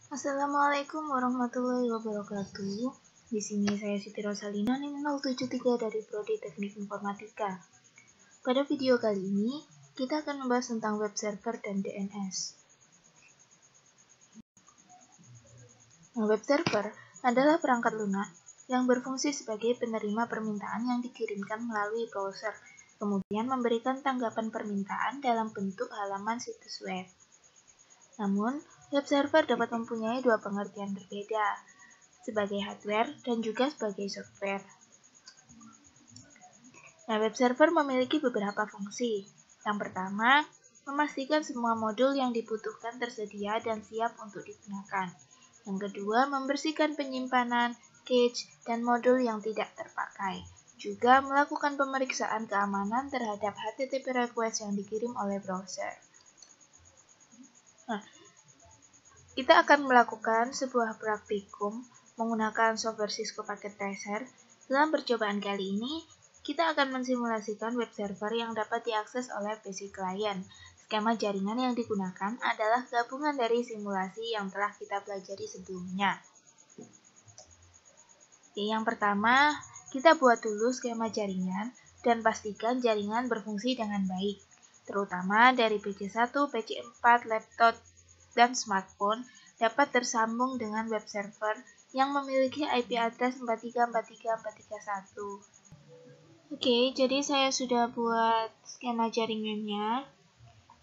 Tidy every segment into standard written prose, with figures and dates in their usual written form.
Assalamualaikum warahmatullahi wabarakatuh. Di sini saya Siti Rosalina NIM 073 dari Prodi Teknik Informatika. Pada video kali ini, kita akan membahas tentang web server dan DNS. Web server adalah perangkat lunak yang berfungsi sebagai penerima permintaan yang dikirimkan melalui browser, kemudian memberikan tanggapan permintaan dalam bentuk halaman situs web. Namun, web server dapat mempunyai dua pengertian berbeda, sebagai hardware dan juga sebagai software. Web server memiliki beberapa fungsi. Yang pertama, memastikan semua modul yang dibutuhkan tersedia dan siap untuk digunakan. Yang kedua, membersihkan penyimpanan, cache, dan modul yang tidak terpakai. Juga melakukan pemeriksaan keamanan terhadap HTTP request yang dikirim oleh browser. Kita akan melakukan sebuah praktikum menggunakan software Cisco Packet Tracer. Dalam percobaan kali ini, kita akan mensimulasikan web server yang dapat diakses oleh PC klien. Skema jaringan yang digunakan adalah gabungan dari simulasi yang telah kita pelajari sebelumnya. Yang pertama, kita buat dulu skema jaringan dan pastikan jaringan berfungsi dengan baik, terutama dari PC1, PC4, laptop, dan smartphone dapat tersambung dengan web server yang memiliki IP address 43434331. Oke, jadi saya sudah buat skema jaringannya.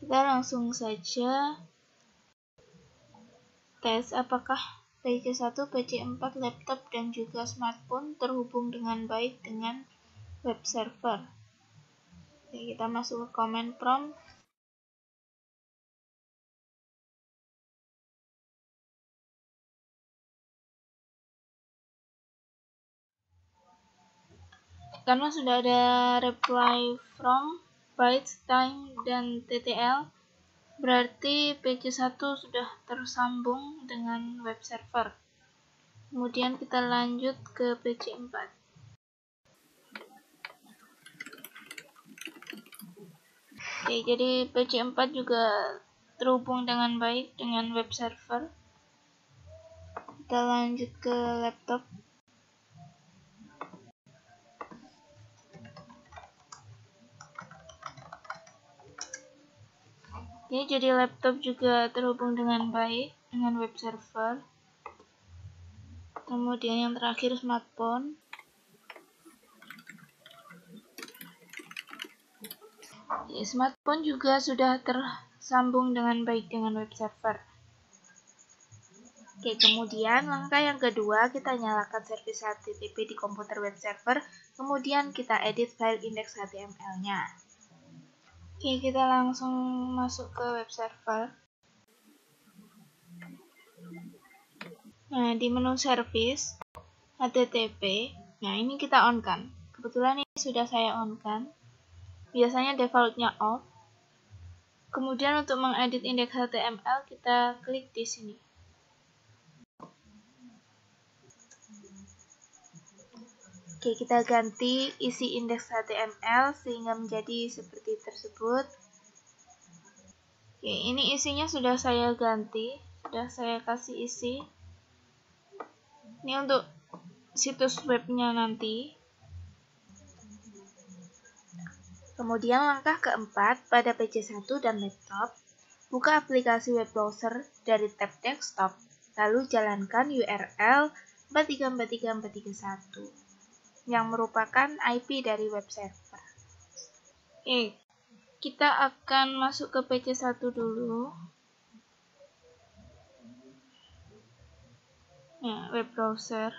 Kita langsung saja tes apakah PC1, PC4, laptop, dan juga smartphone terhubung dengan baik dengan web server. Oke, kita masuk ke command prompt. Karena sudah ada reply from, bytes, time, dan TTL, berarti PC1 sudah tersambung dengan web server. Kemudian kita lanjut ke PC4. Oke, jadi PC4 juga terhubung dengan baik dengan web server. Kita lanjut ke laptop. Oke, jadi laptop juga terhubung dengan baik dengan web server. Kemudian yang terakhir smartphone. Smartphone juga sudah tersambung dengan baik dengan web server. Oke, kemudian langkah yang kedua, kita nyalakan servis HTTP di komputer web server, kemudian kita edit file index HTML-nya. Oke, kita langsung masuk ke web server. Nah, di menu service, HTTP, nah ini kita on kan. Kebetulan ini sudah saya on kan. Biasanya defaultnya off. Kemudian untuk mengedit indeks HTML, kita klik di sini. Oke, kita ganti isi indeks HTML sehingga menjadi seperti tersebut. Oke, ini isinya sudah saya ganti, sudah saya kasih isi. Ini untuk situs webnya nanti. Kemudian langkah keempat, pada PC1 dan laptop, buka aplikasi web browser dari tab desktop, lalu jalankan URL 4343431 yang merupakan IP dari web server. Kita akan masuk ke PC1 dulu. Nah, web browser.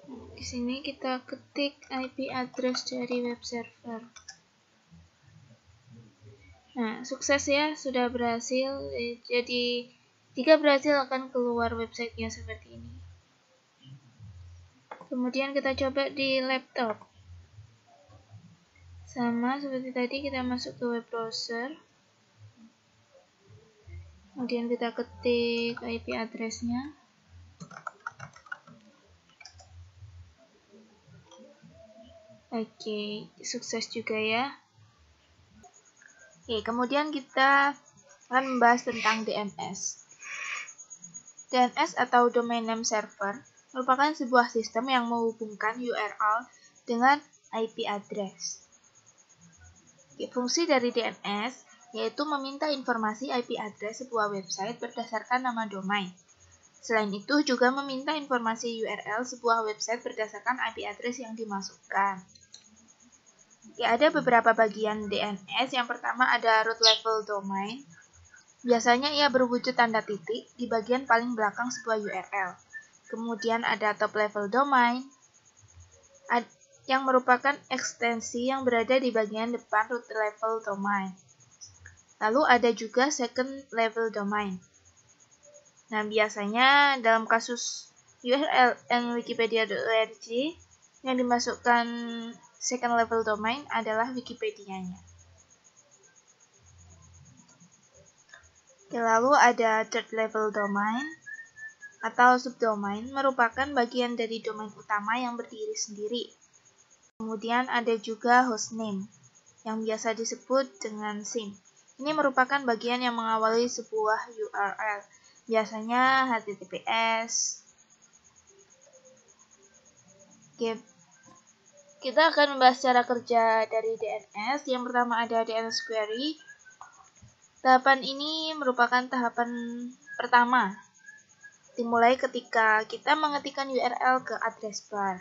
Di sini kita ketik IP address dari web server. Nah, sukses ya, sudah berhasil. Jadi, jika berhasil akan keluar websitenya seperti ini. Kemudian kita coba di laptop. Sama seperti tadi, kita masuk ke web browser. Kemudian kita ketik IP address-nya. Oke, sukses juga ya. Oke, kemudian kita akan membahas tentang DNS. DNS atau Domain Name Server merupakan sebuah sistem yang menghubungkan URL dengan IP address. Fungsi dari DNS yaitu meminta informasi IP address sebuah website berdasarkan nama domain. Selain itu juga meminta informasi URL sebuah website berdasarkan IP address yang dimasukkan. Ada beberapa bagian DNS. Yang pertama ada root level domain. Biasanya ia berwujud tanda titik di bagian paling belakang sebuah URL. Kemudian ada top level domain yang merupakan ekstensi yang berada di bagian depan root level domain. Lalu ada juga second level domain. Nah, biasanya dalam kasus URL wikipedia.org yang dimasukkan second level domain adalah Wikipedia-nya. Lalu ada third level domain atau subdomain, merupakan bagian dari domain utama yang berdiri sendiri. Kemudian ada juga hostname yang biasa disebut dengan SIM. Ini merupakan bagian yang mengawali sebuah URL, biasanya HTTPS. Kita akan membahas cara kerja dari DNS. Yang pertama ada DNS query. Tahapan ini merupakan tahapan pertama, dimulai ketika kita mengetikkan URL ke address bar.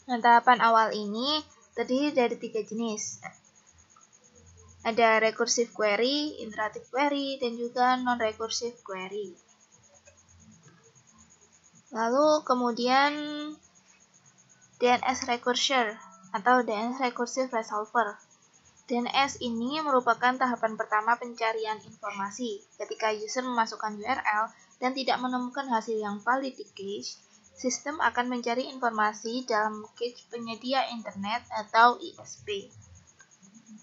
Nah, tahapan awal ini terdiri dari 3 jenis. Ada recursive query, iterative query, dan juga non-recursive query. Lalu kemudian DNS recursion atau DNS recursive resolver. DNS ini merupakan tahapan pertama pencarian informasi. Ketika user memasukkan URL dan tidak menemukan hasil yang valid di cache, sistem akan mencari informasi dalam cache penyedia internet atau ISP.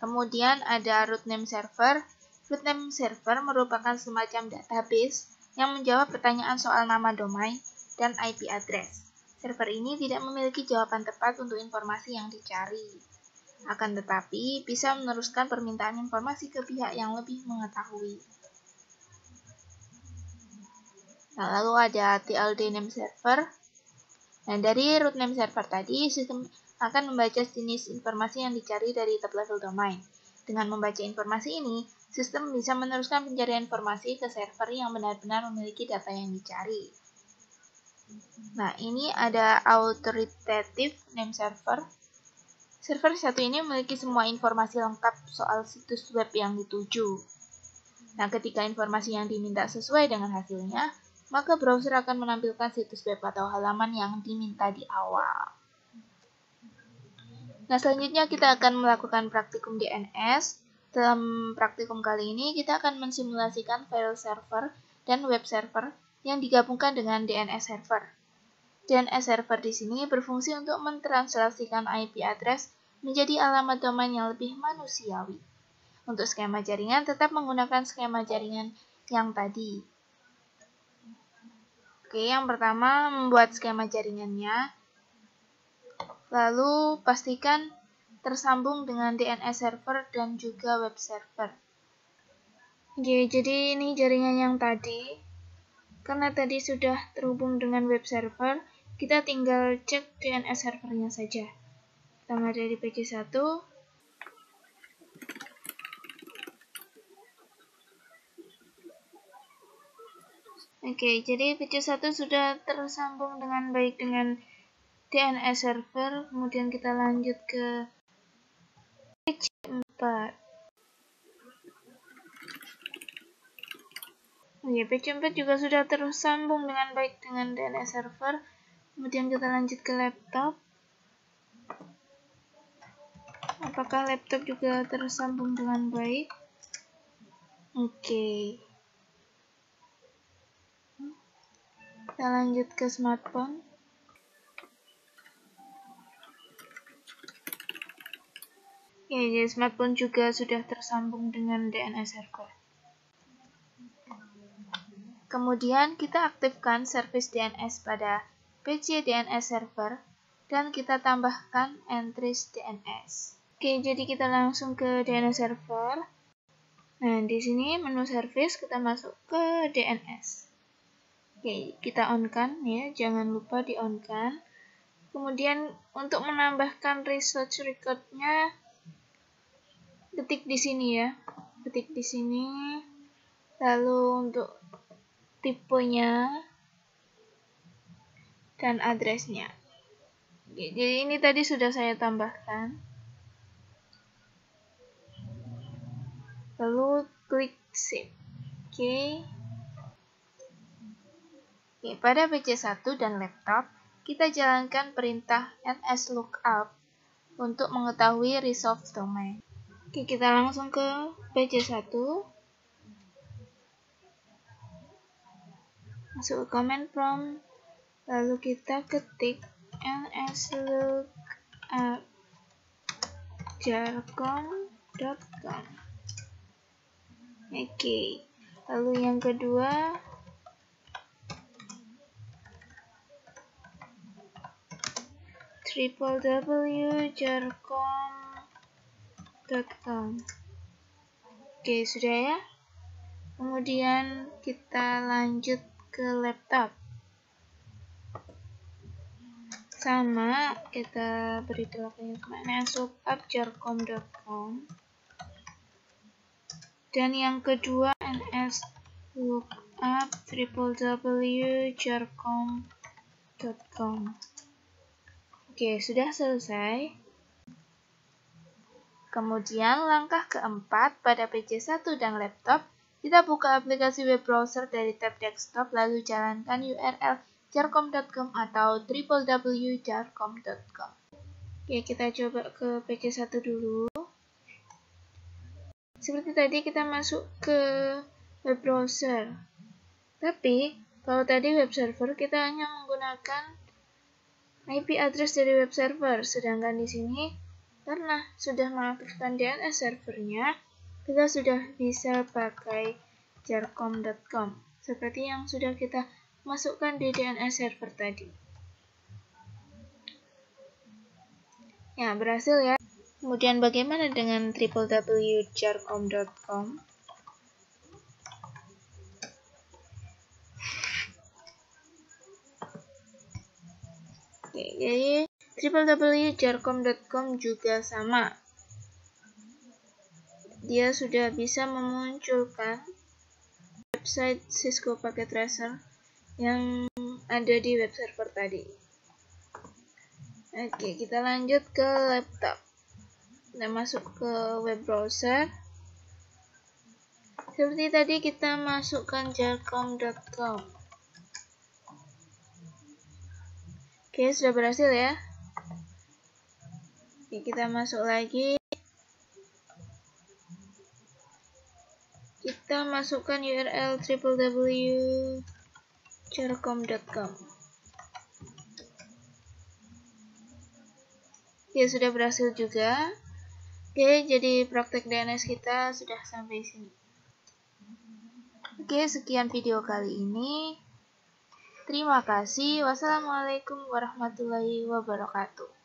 Kemudian ada root name server. Root name server merupakan semacam database yang menjawab pertanyaan soal nama domain dan IP address. Server ini tidak memiliki jawaban tepat untuk informasi yang dicari. Akan tetapi, bisa meneruskan permintaan informasi ke pihak yang lebih mengetahui. Nah, lalu ada TLD name server. Nah, dari root name server tadi, sistem akan membaca jenis informasi yang dicari dari top level domain. Dengan membaca informasi ini, sistem bisa meneruskan pencarian informasi ke server yang benar-benar memiliki data yang dicari. Nah, ini ada authoritative name server. Server satu ini memiliki semua informasi lengkap soal situs web yang dituju. Nah, ketika informasi yang diminta sesuai dengan hasilnya, maka browser akan menampilkan situs web atau halaman yang diminta di awal. Nah, selanjutnya kita akan melakukan praktikum DNS. Dalam praktikum kali ini, kita akan mensimulasikan file server dan web server yang digabungkan dengan DNS server. DNS server di sini berfungsi untuk mentranslasikan IP address menjadi alamat domain yang lebih manusiawi. Untuk skema jaringan tetap menggunakan skema jaringan yang tadi. Oke, yang pertama membuat skema jaringannya. Lalu pastikan tersambung dengan DNS server dan juga web server. Oke, jadi ini jaringan yang tadi. Karena tadi sudah terhubung dengan web server, kita tinggal cek DNS servernya saja. Pertama dari PC1. Oke, jadi PC1 sudah tersambung dengan baik dengan DNS server. Kemudian kita lanjut ke PC4. Oke, PC4 juga sudah tersambung dengan baik dengan DNS server. Kemudian kita lanjut ke laptop. Apakah laptop juga tersambung dengan baik? Oke. Kita lanjut ke smartphone. Oke, jadi smartphone juga sudah tersambung dengan DNS server. Kemudian kita aktifkan service DNS pada PC DNS server dan kita tambahkan entries DNS. Oke, jadi kita langsung ke DNS server. Nah, di sini menu service kita masuk ke DNS. Oke, kita on kan ya, jangan lupa di on kan. Kemudian untuk menambahkan research record-nya, ketik di sini ya, ketik di sini. Lalu untuk tipenya dan addressnya. Oke, jadi ini tadi sudah saya tambahkan. Lalu klik save. Oke. Oke, pada PC1 dan laptop, kita jalankan perintah nslookup untuk mengetahui resolve domain. Oke, kita langsung ke PC1. Masuk ke command prompt, lalu kita ketik nslookup jarcom.com. Oke, lalu yang kedua, www.jarcom.com. Oke, sudah ya. Kemudian kita lanjut ke laptop. Sama, kita beri telurnya nslookup jarcom.com. Dan yang kedua nslookup www.jarcom.com. Oke, sudah selesai. Kemudian langkah keempat, pada PC1 dan laptop, kita buka aplikasi web browser dari tab desktop lalu jalankan URL jarcom.com atau www.jarcom.com. Oke, kita coba ke PC1 dulu. Seperti tadi kita masuk ke web browser. Tapi, kalau tadi web server kita hanya menggunakan IP address dari web server, sedangkan di sini karena sudah mengaktifkan DNS servernya, kita sudah bisa pakai jarcom.com seperti yang sudah kita masukkan di DNS server tadi. Ya, berhasil ya. Kemudian bagaimana dengan www.jarcom.com? Oke, jadi www.jarcom.com juga sama. Dia sudah bisa memunculkan website Cisco Packet Tracer yang ada di web server tadi. Oke, kita lanjut ke laptop. Kita masuk ke web browser. Seperti tadi kita masukkan jarcom.com. Oke, sudah berhasil ya. Oke, kita masuk lagi. Kita masukkan URL www.jarcom.com. Oke, sudah berhasil juga. Oke, jadi praktek DNS kita sudah sampai sini. Oke, sekian video kali ini. Terima kasih. Wassalamualaikum warahmatullahi wabarakatuh.